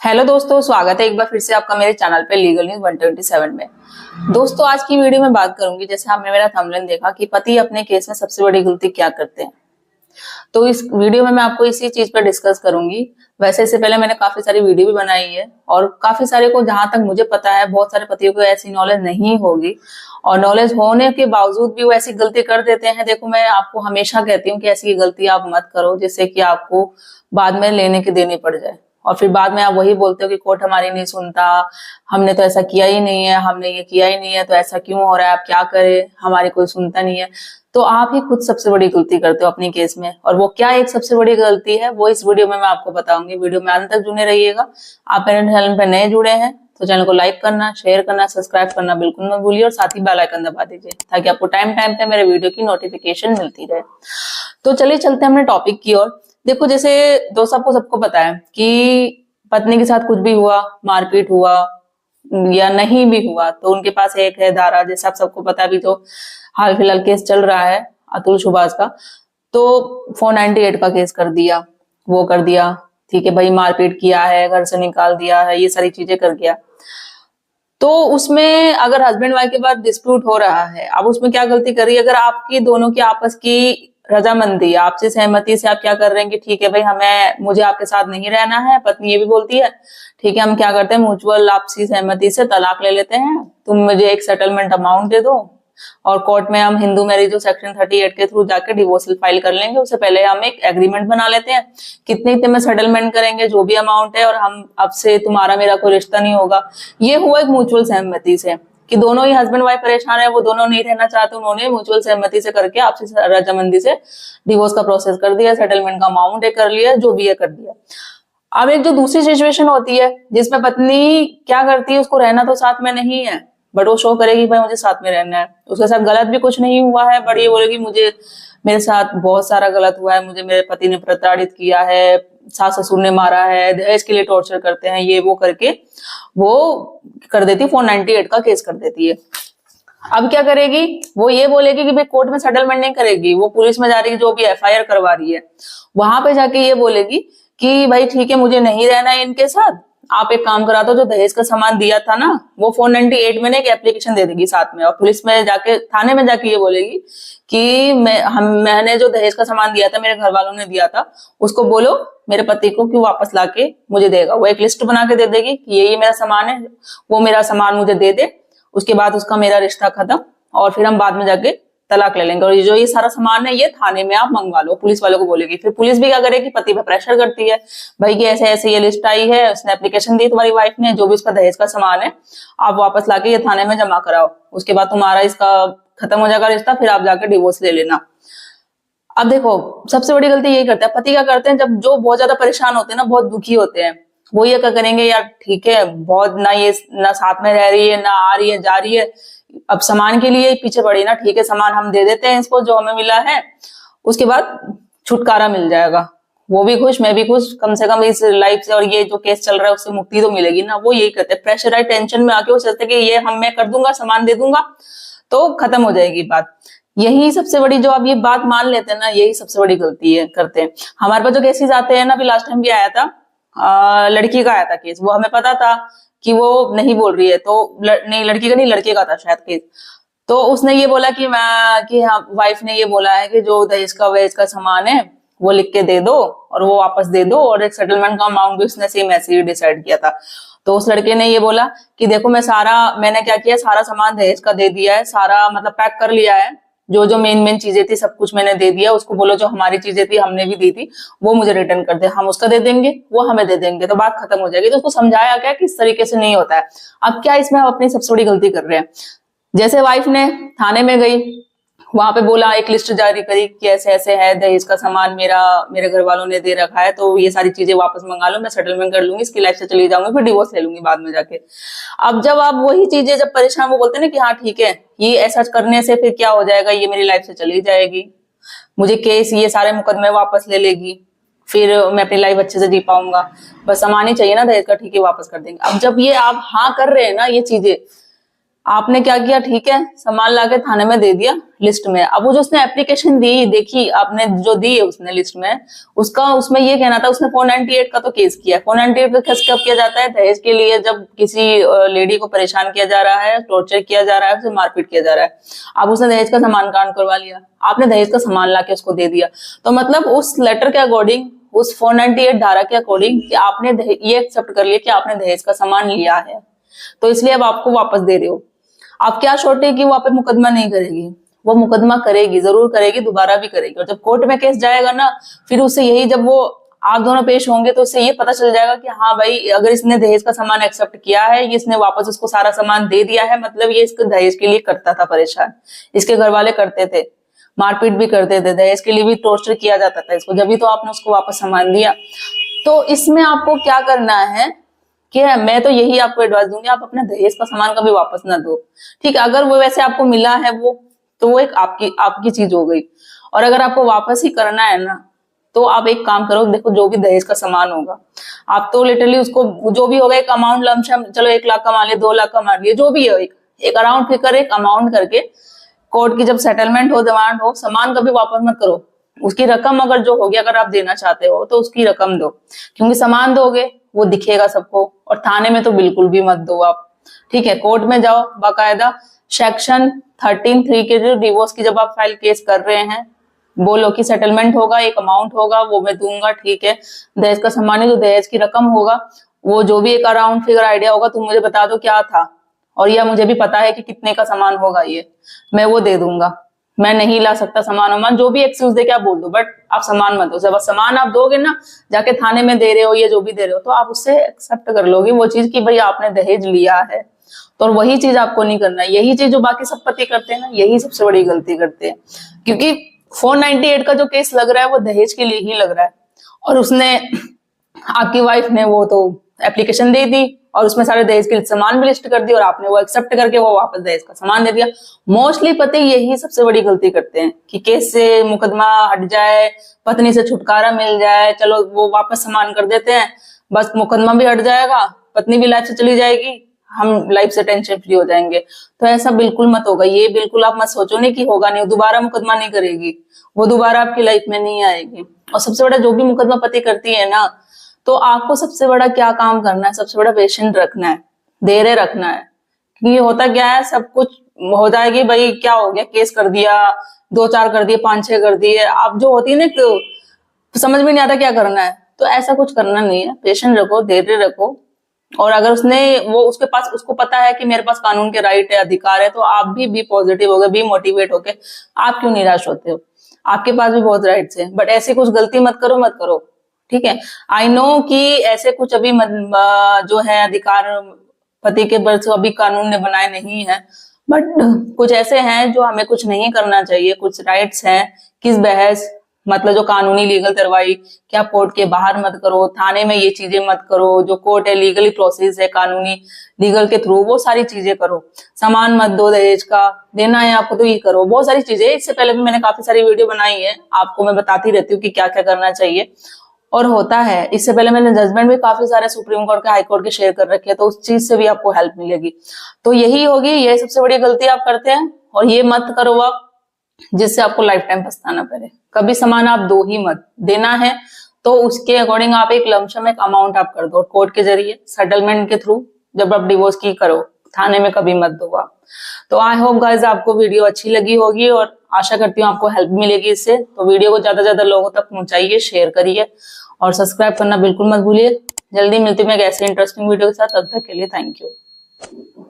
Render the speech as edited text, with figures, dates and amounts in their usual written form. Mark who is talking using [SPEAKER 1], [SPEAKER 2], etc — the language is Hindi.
[SPEAKER 1] हेलो दोस्तों, स्वागत है एक बार फिर से आपका मेरे चैनल पे लीगल न्यूज 127 में। दोस्तों, आज की वीडियो में बात करूंगी, जैसे आपने मेरा थंबनेल देखा कि पति अपने केस में सबसे बड़ी गलती क्या करते हैं। तो इस वीडियो में मैं आपको इसी चीज पर डिस्कस करूंगी। वैसे इससे पहले मैंने काफी सारी वीडियो भी बनाई है और काफी सारे को, जहां तक मुझे पता है, बहुत सारे पतियों को ऐसी नॉलेज नहीं होगी और नॉलेज होने के बावजूद भी वो ऐसी गलती कर देते हैं। देखो, मैं आपको हमेशा कहती हूँ कि ऐसी गलती आप मत करो जिससे कि आपको बाद में लेने की देनी पड़ जाए और फिर बाद में आप वही बोलते हो कि कोर्ट हमारी नहीं सुनता, हमने तो ऐसा किया ही नहीं है, हमने ये किया ही नहीं है, तो ऐसा क्यों हो रहा है, आप क्या करें, हमारी कोई सुनता नहीं है। तो आप ही खुद सबसे बड़ी गलती करते हो अपनी केस में। और वो क्या एक सबसे बड़ी गलती है, वो इस वीडियो में मैं आपको बताऊंगी। वीडियो में अंत तक जुड़े रहिएगा। आप मेरे चैनल पर नए जुड़े हैं तो चैनल को लाइक करना, शेयर करना, सब्सक्राइब करना बिल्कुल मत भूलिए और साथ ही बेल आइकन दबा दीजिए ताकि आपको टाइम टाइम पे मेरे वीडियो की नोटिफिकेशन मिलती रहे। तो चलिए चलते हैं अपने टॉपिक की ओर। देखो, जैसे दोस्त आपको सबको पता है कि पत्नी के साथ कुछ भी हुआ, मारपीट हुआ या नहीं भी हुआ, तो उनके पास एक है धारा, जैसे आप सबको पता है। अभी तो हाल फिलहाल केस चल रहा है अतुल सुभाष का, तो 498 का केस कर दिया, वो कर दिया। ठीक है भाई, मारपीट किया है, घर से निकाल दिया है, ये सारी चीजें कर गया। तो उसमें अगर हस्बैंड वाइफ के बाद डिस्प्यूट हो रहा है, अब उसमें क्या गलती करी, अगर आपकी दोनों की आपस की रजामंदी, आपसे सहमति से आप क्या कर रहे हैं कि ठीक है भाई, मुझे आपके साथ नहीं रहना है, पत्नी ये भी बोलती है, ठीक है हम क्या करते हैं, म्यूचुअल आपसी सहमति से तलाक ले लेते हैं, तुम मुझे एक सेटलमेंट अमाउंट दे दो और कोर्ट में हम हिंदू मैरिज जो सेक्शन 38 के थ्रू जाके डिवोर्स फाइल कर लेंगे। उससे पहले हम एक एग्रीमेंट बना लेते हैं, कितने इतने में सेटलमेंट करेंगे, जो भी अमाउंट है, और हम अब से तुम्हारा मेरा कोई रिश्ता नहीं होगा। ये हुआ एक म्यूचुअल सहमति से कि दोनों ही हस्बैंड वाइफ परेशान है, वो दोनों नहीं रहना चाहते, उन्होंने म्यूचुअल सहमति से करके आपसी रजामंदी से डिवोर्स का प्रोसेस कर दिया, सेटलमेंट का अमाउंट कर लिया, जो भी है कर दिया। अब एक जो दूसरी सिचुएशन होती है जिसमें पत्नी क्या करती है, उसको रहना तो साथ में नहीं है बट वो शो करेगी भाई मुझे साथ में रहना है, उसके साथ गलत भी कुछ नहीं हुआ है बट ये बोलेगी मुझे, मेरे साथ बहुत सारा गलत हुआ है, मुझे मेरे पति ने प्रताड़ित किया है, सास ससुर ने मारा है, दहेज के लिए टॉर्चर करते हैं, ये वो करके वो कर देती है, 498 का केस कर देती है। अब क्या करेगी, वो ये बोलेगी कि भाई कोर्ट में सेटलमेंट नहीं करेगी, वो पुलिस में जा रही है, जो भी एफआईआर करवा रही है, वहां पे जाके ये बोलेगी कि भाई ठीक है मुझे नहीं रहना है इनके साथ, आप एक काम करा दो, जो दहेज का सामान दिया था ना, वो 498 में एक एप्लीकेशन दे देगी साथ में, और पुलिस में जाके, थाने में जाके ये बोलेगी कि मैंने जो दहेज का सामान दिया था, मेरे घर वालों ने दिया था, उसको बोलो मेरे पति को कि वापस लाके मुझे देगा। वो एक लिस्ट बना के दे देगी कि ये मेरा सामान है, वो मेरा सामान मुझे दे दे, उसके बाद उसका मेरा रिश्ता खत्म और फिर हम बाद में जाके तलाक ले लेंगे, और ये सारा सामान है ये थाने में आप मंगवा लो, पुलिस वालों को बोलेगी। फिर पुलिस भी क्या करेगी, पति पे प्रेशर करती है, भाई कि ऐसे ऐसे ये लिस्ट आई है, उसने एप्लीकेशन दी तुम्हारी वाइफ ने, जो भी उसका दहेज का सामान है आप वापस लाके ये थाने में जमा कराओ, उसके बाद तुम्हारा इसका खत्म हो जाएगा रिश्ता, फिर आप जाके डिवोर्स ले लेना। अब देखो, सबसे बड़ी गलती यही करते हैं पति, क्या करते हैं, जब जो बहुत ज्यादा परेशान होते हैं ना, बहुत दुखी होते हैं, वो ये क्या करेंगे, यार ठीक है बहुत ना, ये ना साथ में रह रही है, ना आ रही है जा रही है, अब सामान के लिए पीछे पड़ी ना, ठीक है सामान हम दे देते हैं इसको जो हमें मिला है, उसके बाद छुटकारा मिल जाएगा, वो भी खुश मैं भी खुश, कम से कम इस लाइफ से और ये जो केस चल रहा है उससे मुक्ति तो मिलेगी ना। वो यही करते हैं, प्रेशराइज टेंशन में आके वो सोचते कि ये मैं कर दूंगा, सामान दे दूंगा तो खत्म हो जाएगी बात। यही सबसे बड़ी, जो आप ये बात मान लेते हैं ना, यही सबसे बड़ी गलती है करते हैं। हमारे पास जो केसेस आते हैं ना, अभी लास्ट टाइम भी आया था, लड़की का आया था केस, वो हमें पता था कि वो नहीं बोल रही है, तो नहीं लड़की का नहीं, लड़के का था शायद केस, तो उसने ये बोला कि हाँ, वाइफ ने ये बोला है कि जो दहेज का वेज का सामान है वो लिख के दे दो और वो वापस दे दो, और एक सेटलमेंट का अमाउंट भी उसने सेम ऐसे ही डिसाइड किया था। तो उस लड़के ने ये बोला कि देखो मैंने क्या किया, सारा सामान दहेज का दे दिया है, सारा मतलब पैक कर लिया है, जो जो मेन चीजें थी सब कुछ मैंने दे दिया, उसको बोलो जो हमारी चीजें थी हमने भी दी थी वो मुझे रिटर्न कर दे, हम उसका दे देंगे वो हमें दे देंगे, तो बात खत्म हो जाएगी। तो उसको समझाया गया कि इस तरीके से नहीं होता है। अब क्या इसमें हम अपनी सबसे बड़ी गलती कर रहे हैं, जैसे वाइफ ने थाने में गई, वहां पे बोला, एक लिस्ट जारी करी कि ऐसे ऐसे है, दहेज का सामान मेरे घर वालों ने दे रखा है, तो ये सारी चीजें वापस मंगा लो, मैं सेटलमेंट कर लूंगी, इसकी लाइफ से चली जाऊंगी, फिर डिवोर्स ले लूंगी बाद में जाके। अब जब आप वही चीजें, जब परेशान, वो बोलते हैं ना कि हाँ ठीक है, ये ऐसा करने से फिर क्या हो जाएगा, ये मेरी लाइफ से चली जाएगी, मुझे केस ये सारे मुकदमे वापस ले लेगी, फिर मैं अपनी लाइफ अच्छे से जी पाऊंगा, बस सामान ही चाहिए ना दहेज का, ठीक है वापस कर देंगे। अब जब ये आप हाँ कर रहे हैं ना ये चीजें, आपने क्या किया, ठीक है, सामान लाके थाने में दे दिया लिस्ट में। अब वो जो उसने एप्लीकेशन दी, देखी आपने जो दी है उसने लिस्ट में, उसका उसमें ये कहना था उसने 498 का तो केस किया। 498 का केस कब किया जाता है? दहेज के लिए, जब किसी लेडी को परेशान किया जा रहा है, टॉर्चर किया जा रहा है, उसे मारपीट किया जा रहा है। अब उसने दहेज का सामान कांड करवा लिया, आपने दहेज का सामान लाके उसको दे दिया। तो मतलब उस लेटर के अकॉर्डिंग, उस 498 धारा के अकॉर्डिंग कि आपने ये एक्सेप्ट कर लिया कि आपने दहेज का सामान लिया है, तो इसलिए अब आपको वापस दे रहे हो। आप क्या छोटे कि वो आप पे मुकदमा नहीं करेगी? वो मुकदमा करेगी, जरूर करेगी, दोबारा भी करेगी। और जब कोर्ट में केस जाएगा ना, फिर उससे यही, जब वो आप दोनों पेश होंगे तो उससे ये पता चल जाएगा कि हाँ भाई, अगर इसने दहेज का सामान एक्सेप्ट किया है, ये इसने वापस उसको सारा सामान दे दिया है, मतलब ये इसको दहेज के लिए करता था परेशान। इसके घर वाले करते थे, मारपीट भी करते थे, दहेज के लिए भी टॉर्चर किया जाता था इसको, जब भी तो आपने उसको वापस सामान दिया। तो इसमें आपको क्या करना है कि मैं तो यही आपको एडवाइस दूंगी, आप अपने दहेज का सामान कभी वापस ना दो। ठीक है, अगर वो वैसे आपको मिला है वो, तो वो एक आपकी चीज हो गई। और अगर आपको वापस ही करना है ना, तो आप एक काम करो, देखो जो भी दहेज का सामान होगा, आप तो लिटरली उसको जो भी होगा एक अमाउंट लमसम, चलो 1 लाख कमा लिए, 2 लाख कमा लिए, जो भी है, एक अराउंड फिगर, एक अमाउंट करके कोर्ट की जब सेटलमेंट हो, डिमांड हो, सामान कभी वापस मत करो। उसकी रकम अगर जो होगी, अगर आप देना चाहते हो तो उसकी रकम दो, क्योंकि सामान दोगे वो दिखेगा सबको। और थाने में तो बिल्कुल भी मत दो आप, ठीक है। कोर्ट में जाओ, बाकायदा सेक्शन 13(3) के जो डिवोर्स की जब आप फाइल केस कर रहे हैं, बोलो कि सेटलमेंट होगा, एक अमाउंट होगा, वो मैं दूंगा, ठीक है। दहेज का सामान है, जो दहेज की रकम होगा, वो जो भी एक अराउंड फिगर आइडिया होगा, तुम मुझे बता दो क्या था, और यह मुझे भी पता है कि कितने का सामान होगा, ये मैं वो दे दूंगा। मैं नहीं ला सकता सामान वामान, जो भी एक्सक्यूज दे के आप बोल दो, बट आप सामान मत दो। जब सामान आप दोगे ना, जाके थाने में दे रहे हो या जो भी दे रहे हो, तो आप उससे एक्सेप्ट कर लोगे वो चीज कि भाई आपने दहेज लिया है। तो और वही चीज आपको नहीं करना है, यही चीज जो बाकी सब पति करते हैं ना, यही सबसे बड़ी गलती करते हैं। क्योंकि 498 का जो केस लग रहा है वो दहेज के लिए ही लग रहा है, और उसने, आपकी वाइफ ने वो तो एप्लीकेशन दे दी और उसमें सारे दहेज के सामान भी लिस्ट कर दी, और आपने वो एक्सेप्ट करके वो वापस दहेज का सामान दे दिया। मोस्टली पति यही सबसे बड़ी गलती करते हैं कि केस से मुकदमा हट जाए, पत्नी से छुटकारा मिल जाए, चलो वो वापस सामान कर देते हैं, बस मुकदमा भी हट जाएगा, पत्नी भी लाइफ से चली जाएगी, हम लाइफ से टेंशन फ्री हो जाएंगे। तो ऐसा बिल्कुल मत होगा, ये बिल्कुल आप मत सोचो नहीं कि होगा नहीं, दोबारा मुकदमा नहीं करेगी, वो दोबारा आपकी लाइफ में नहीं आएगी। और सबसे बड़ा, जो भी मुकदमा पति करती है ना, तो आपको सबसे बड़ा क्या काम करना है, सबसे बड़ा पेशेंट रखना है, धैर्य रखना है। क्योंकि होता क्या है, सब कुछ हो जाएगी, भाई क्या हो गया, केस कर दिया, 2-4 कर दिए, 5-6 कर दिए, आप जो होती है ना, तो समझ में नहीं आता क्या करना है। तो ऐसा कुछ करना नहीं है, पेशेंट रखो, धैर्य रखो। और अगर उसने वो उसके पास, उसको पता है कि मेरे पास कानून के राइट है, अधिकार है, तो आप भी पॉजिटिव हो गए, भी मोटिवेट होके आप क्यों निराश होते हो? आपके पास भी बहुत राइट्स है, बट ऐसी कुछ गलती मत करो, ठीक है। आई नो कि ऐसे कुछ अभी जो है अधिकार पति के बर्थ अभी कानून ने बनाए नहीं है, बट कुछ ऐसे हैं जो हमें कुछ नहीं करना चाहिए, कुछ राइट्स हैं। किस बहस, मतलब जो कानूनी लीगल कार्रवाई, कि आप कोर्ट के बाहर मत करो, थाने में ये चीजें मत करो, जो कोर्ट है लीगली प्रोसेस है, कानूनी लीगल के थ्रू वो सारी चीजें करो। सामान मत दो, दहेज का देना है आपको तो ये करो, बहुत सारी चीजें। इससे पहले भी मैंने काफी सारी वीडियो बनाई है, आपको मैं बताती रहती हूँ कि क्या क्या करना चाहिए और होता है। इससे पहले मैंने जजमेंट भी काफी सारे सुप्रीम कोर्ट के, हाई कोर्ट के शेयर कर रखे हैं, तो उस चीज से भी आपको हेल्प मिलेगी। तो यही होगी, ये सबसे बड़ी गलती आप करते हैं, और ये मत करो आप जिससे आपको लाइफ टाइम पछताना पड़े। कभी सामान आप दो ही मत, देना है तो उसके अकॉर्डिंग आप एक लमसम एक अमाउंट आप कर दो, कोर्ट के जरिए सेटलमेंट के थ्रू, जब आप डिवोर्स की करो, थाने में कभी मत दो आप। तो आई होप गाइस आपको वीडियो अच्छी लगी होगी, और आशा करती हूँ आपको हेल्प मिलेगी इससे। तो वीडियो को ज्यादा से ज्यादा लोगों तक पहुंचाइए, शेयर करिए, और सब्सक्राइब करना बिल्कुल मत भूलिए। जल्दी मिलती हूँ मैं एक ऐसे इंटरेस्टिंग वीडियो के साथ, तब तक के लिए थैंक यू।